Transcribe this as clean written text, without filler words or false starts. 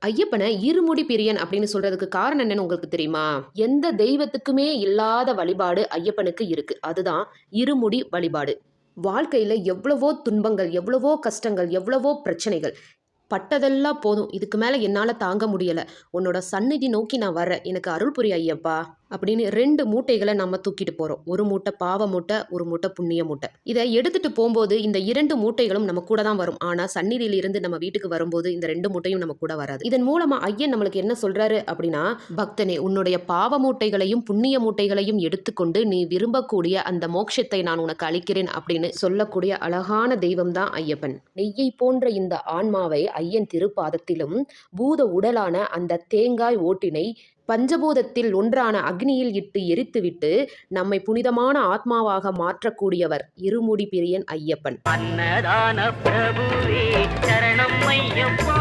ஐயப்பனை இருமுடி பிரியன் அப்படின்னு சொல்றதுக்கு காரணம் என்னன்னு உங்களுக்கு தெரியுமா? எந்த தெய்வத்துக்குமே இல்லாத வழிபாடு ஐயப்பனுக்கு இருக்கு. அதுதான் இருமுடி வழிபாடு. வாழ்க்கையில எவ்வளவோ துன்பங்கள், எவ்வளவோ கஷ்டங்கள், எவ்வளவோ பிரச்சனைகள். பட்டதெல்லாம் போதும். இதுக்கு மேல என்னால தாங்க முடியல. உன்னோட சந்நிதி நோக்கி நான் வர்றேன். எனக்கு அருள் புரி ஐயப்பா! அப்படின்னு 2 மூட்டைகள நம்ம தூக்கிட்டு போறோம். ஒரு மூட்டை பாவ மூட்டை, ஒரு மூட்டை புண்ணிய மூட்டை. இத எடுத்துட்டு போம்போது இந்த 2 மூட்டைகளும் நம்ம கூட தான் வரும். ஆனா சந்நிதியில இருந்து நம்ம வீட்டுக்கு வரும்போது இந்த 2 மூட்டையும் நம்ம கூட வராது. இதன் மூலமா ஐயன் நம்மளுக்கு என்ன சொல்றாரு அப்படின்னா, பக்தனே உன்னுடைய பாவ மூட்டைகளையும், புண்ணிய மூட்டைகளையும் எடுத்துக்கொண்டு நீ விரும்பக்கூடிய அந்த மோட்சத்தை நான் உனக்கு அளிக்கிறேன் அப்படின்னு சொல்லக்கூடிய அழகான தெய்வம் தான் ஐயப்பன். நெய்யை போன்ற இந்த ஆன்மாவை ஐயன் திருப்பாதத்திலும், பூத உடலான அந்த தேங்காய் ஓட்டினை பஞ்சபூதத்தில் ஒன்றான அக்னியில் இட்டு எரித்துவிட்டு நம்மை புனிதமான ஆத்மாவாக மாற்றக்கூடியவர் இருமுடி பிரியன் ஐயப்பன். அன்னதான பிரபுவே சரணம் ஐயப்பா.